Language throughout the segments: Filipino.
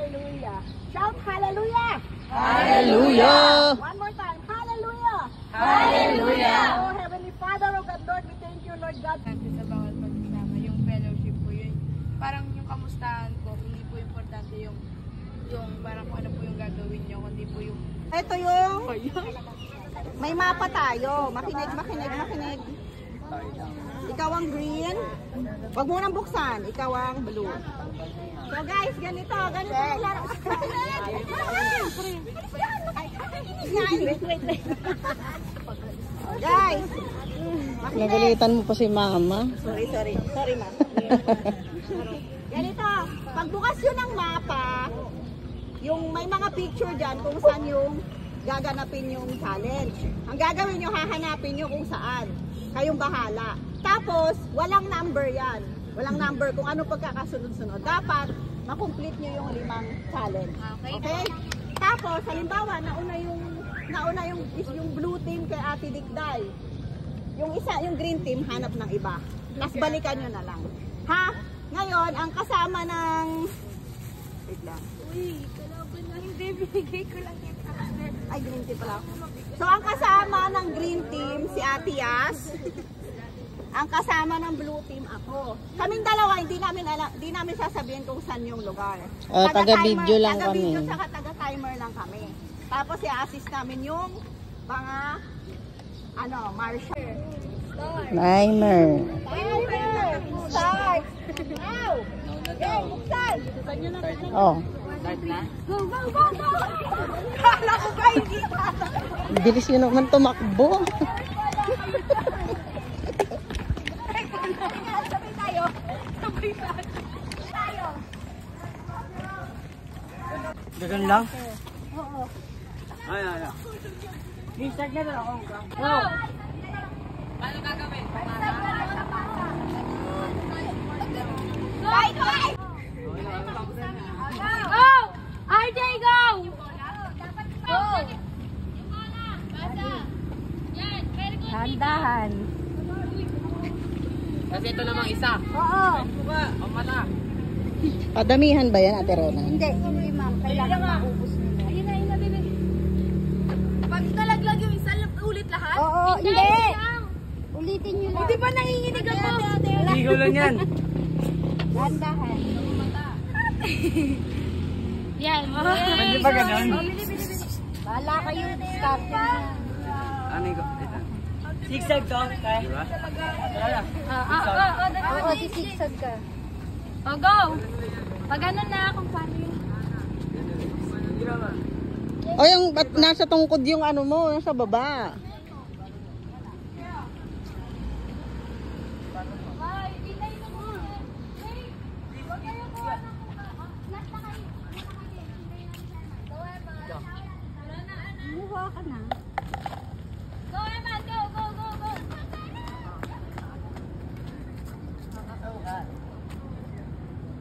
hallelujah. Shout hallelujah! Hallelujah! One more time, hallelujah! Hallelujah! Oh, Heavenly Father, oh God, Lord, we thank you, Lord God. Sa bawat pagsama, yung fellowship po yun. Parang yung kamustahan ko, hindi po importante yung parang kung ano po yung gagawin nyo, kundi po yung... Ito yung... May mapa tayo. Makinig. Ikaw ang green. Huwag mo nang buksan. Ikaw ang blue. So guys, ganito yung laro. Wait. Guys. Nagalitan mo pa si mama. Sorry ma. Ganito. Pagbukas yun ng mapa, yung may mga picture dyan kung saan yung gaganapin yung challenge. Ang gagawin nyo, hahanapin nyo kung saan. Kayong bahala. Tapos, walang number yan. Walang number kung ano pagkakasunod-sunod. Dapat, makomplete nyo yung 5 challenge. Okay? Tapos, halimbawa, nauna yung blue team kay Ate Dikday. Yung green team, hanap ng iba. Tapos, balikan nyo na lang. Ha? Ngayon, ang kasama ng... Wait lang. Uy, kalaban na hindi, binigay ko lang yung camera. Ay, green team pala. So, ang kasama ng green team, si Ate Yas. Ang kasama ng blue team, ako. Kaming dalawa, hindi namin sasabihin kung saan yung lugar. Taga-video lang kami. Taga-video saka taga-timer lang kami. Tapos, i-assist namin yung mga, marshal. Timer. Start! Now! Okay, buksan! Oh. Go! Kala ko ba hindi ka? Bilis yun naman tumakbo. Sabay tayo. Gagan lang? Oo. Ay. Start na ako. Go! Paano gagawin? Bye! Go! RJ, go! Go! Handahan. Kasi ito namang isa. Oo. Mata. Padamihan ba yan, Ate Rona? Hindi ma'am. Kailangan maubos nila. Ayun na, bibi. Pag nalaglag yung isa, ulit lahat? Oo, hindi. Ulitin nyo lang. Di ba nanginginig ako? Ligo lang yan. Handahan. Yan. Hindi ba ganun? Bahala kayo. Start na. Ano yung... Zigzag to, kaya? Diba? Oo, sisigsag ka. Oh, go! Pag ano na, kung paano yun. O yung ba't nasa tungkod yung ano mo, nasa baba. Muha ka na. Go, Eman! Go!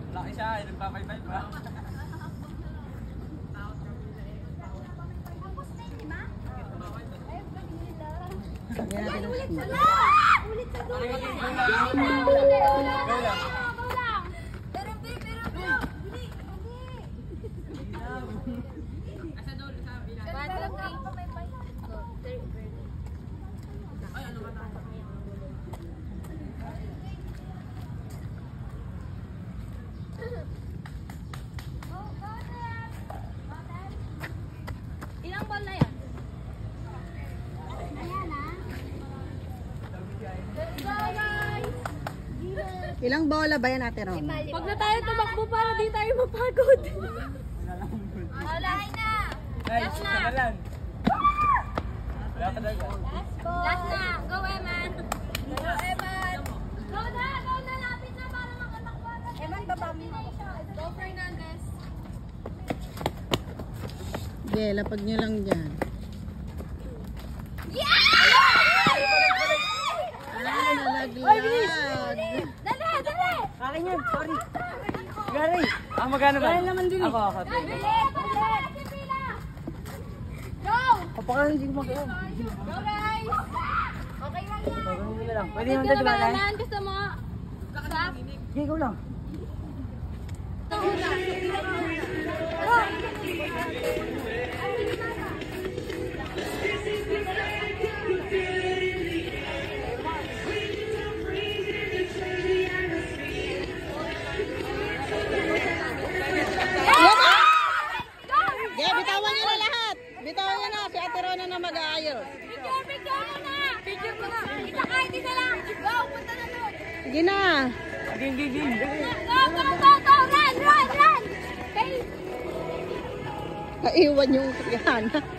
Laki siya, nagpapay-pay pa. Ulit sa dulo. Ilang ball na yan? Ilang bola ba yan, Ate Rona? Pag na tayo tumakbo para di tayo mapagod. Wala na! Last na! Last na! Go, Eman! Go, Eman! Go na! Lapit na para makatakbo. Eman, baba mo. Go, Fernandez! Sige, lapag nyo lang dyan. Nalaglag. Dali! Akin yan, sorry. Gary, magkano ba? Gary naman din. Ako. Dali! Go! Kapakalan, hindi ko magkano. Go, guys! Okay lang yan. Pagkakalin lang. Pwede Gusto yung mo ba dadibalan? naman? Gusto mo? Sige, go lang. na mag-aayos. Picture mo na! Picture mo na! Isa kahit isa lang! Go! Punta na doon! Sige na. Ging. Go! Run! Okay! Naiwan yung Rihanna.